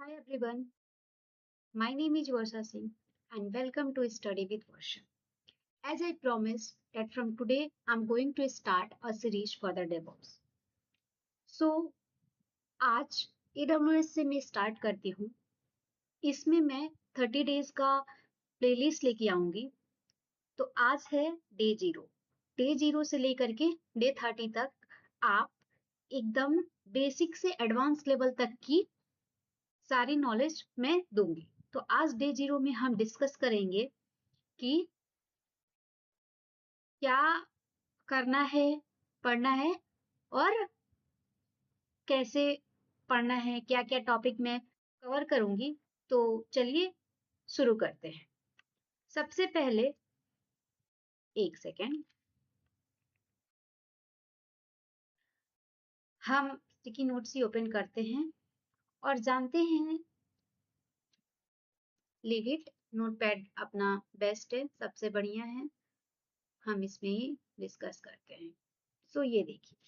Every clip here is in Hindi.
Hi everyone, my name is Varsha Singh and welcome to Study with Varsha. As I promised that from today I'm going to start a series for the DevOps. So आज AWS से मैं स्टार्ट करती हूँ. इसमें मैं 30 डेज का प्लेलिस्ट लेके आऊंगी. तो आज है डे 0. डे 0 से लेकर के डे 30 तक आप एकदम बेसिक से एडवांस लेवल तक की सारी नॉलेज मैं दूंगी. तो आज डे 0 में हम डिस्कस करेंगे कि क्या करना है, पढ़ना है और कैसे पढ़ना है, क्या-क्या टॉपिक मैं कवर करूँगी. तो चलिए शुरू करते हैं. सबसे पहले 1 सेकंड हम स्टिकी नोट्स ही ओपन करते हैं और जानते हैं लीव इट. नोटपैड अपना बेस्ट है, सबसे बढ़िया है. हम इसमें ही डिस्कस करते हैं. सो ये देखिए,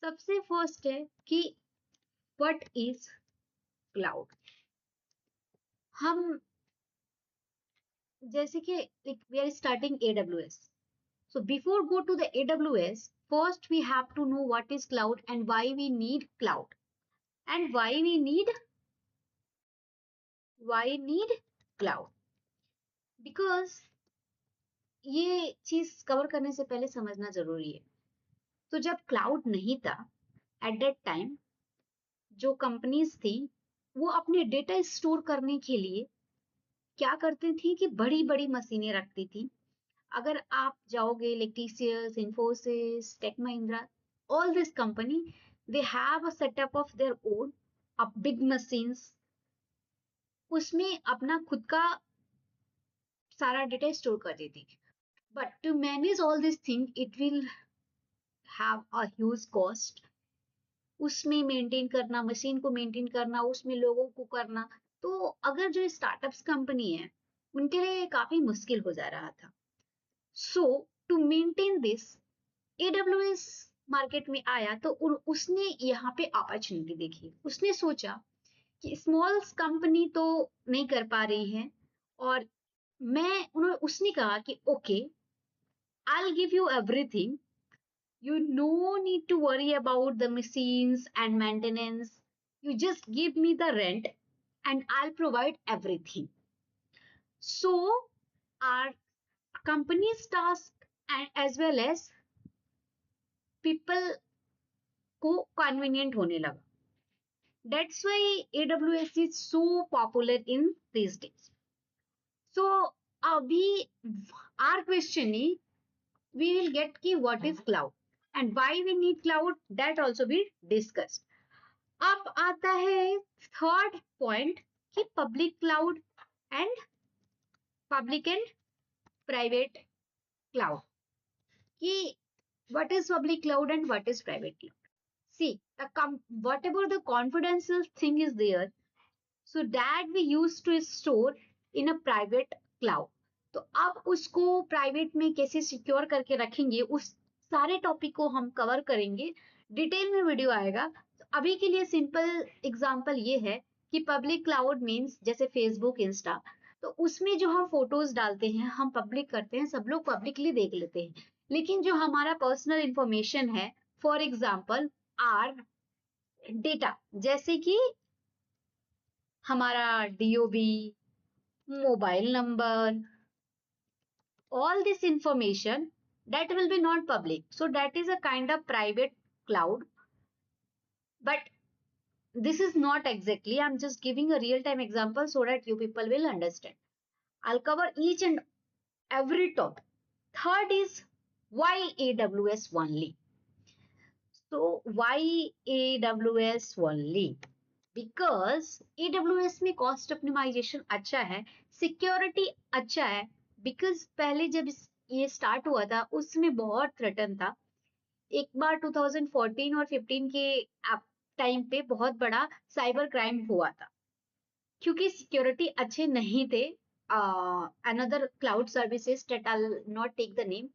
सबसे फर्स्ट है कि व्हाट इज क्लाउड. हम जैसे कि we are starting AWS. So before go to the AWS, first we have to know what is cloud and why we need cloud. And why need cloud? Because ये चीज कवर करने से पहले समझना जरूरी है. तो जब क्लाउड नहीं था एट दैट टाइम, जो कंपनीज थी वो अपने डेटा स्टोर करने के लिए क्या करती थी कि बड़ी बड़ी मशीनें रखती थी. अगर आप जाओगे इलेक्ट्रिशियस, Infosys, tech Mahindra, all this company, they have a setup of their own, a big machines. उसमें अपना खुद का सारा डेटा स्टोर कर देती थी. But to manage all this thing it will have a huge cost. उसमें मेंटेन करना, मशीन को मेंटेन करना, उसमें लोगों को करना. तो अगर जो स्टार्टअप्स कंपनी है उनके लिए ये काफी मुश्किल हो जा रहा था. So to maintain this, AWS market में आया तो उसने यहाँ पे अपॉर्चुनिटी देखी. उसने सोचा कि स्मॉल कंपनी तो नहीं कर पा रही है और उसने कहा कि okay, I will give you everything. You no need to worry about the machines and maintenance. You just give me the rent and I'll provide everything. So our company's task and as well as people को convenient होने लगा. That's why AWS is so popular in these days. So अभी our question is, we will get ki what is cloud and why we need cloud, that also we discussed. अब आता है थर्ड पॉइंट कि पब्लिक एंड प्राइवेट क्लाउड. कि what is public cloud and what is private cloud. See, whatever the confidential thing is there, so that we used to store in a private cloud. तो अब उसको प्राइवेट में कैसे सिक्योर करके रखेंगे, उस सारे टॉपिक को हम कवर करेंगे. डिटेल में वीडियो आएगा. तो अभी के लिए सिंपल एग्जांपल ये है कि पब्लिक क्लाउड मींस जैसे फेसबुक, इंस्टा, तो उसमें जो हम फोटोज डालते हैं हम पब्लिक करते हैं, सब लोग पब्लिकली देख लेते हैं. लेकिन जो हमारा पर्सनल इंफॉर्मेशन है, फॉर एग्जाम्पल आर डेटा, जैसे कि हमारा DOB, mobile number, all this information, that will be not public. So that is a kind of private cloud. But this is not exactly, I'm just giving a real time example so that you people will understand. I'll cover each and every topic. Third is why AWS only. So why AWS only? Because AWS में cost optimization अच्छा है, security अच्छा है. Because पहले जब ये स्टार्ट हुआ था उसमें बहुत थ्रेटन था. एक बार 2014 और 15 के टाइम पे बहुत बड़ा साइबर क्राइम हुआ था क्योंकि सिक्योरिटी अच्छे नहीं थे. Another cloud services that I will not take the name.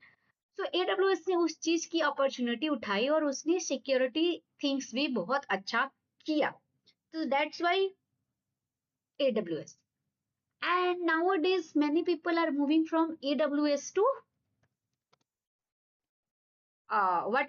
So AWS ने उस चीज की अपॉर्चुनिटी उठाई और उसने सिक्योरिटी थिंग्स भी बहुत अच्छा किया. तो that's why AWS. And nowadays, many people are moving from AWS to what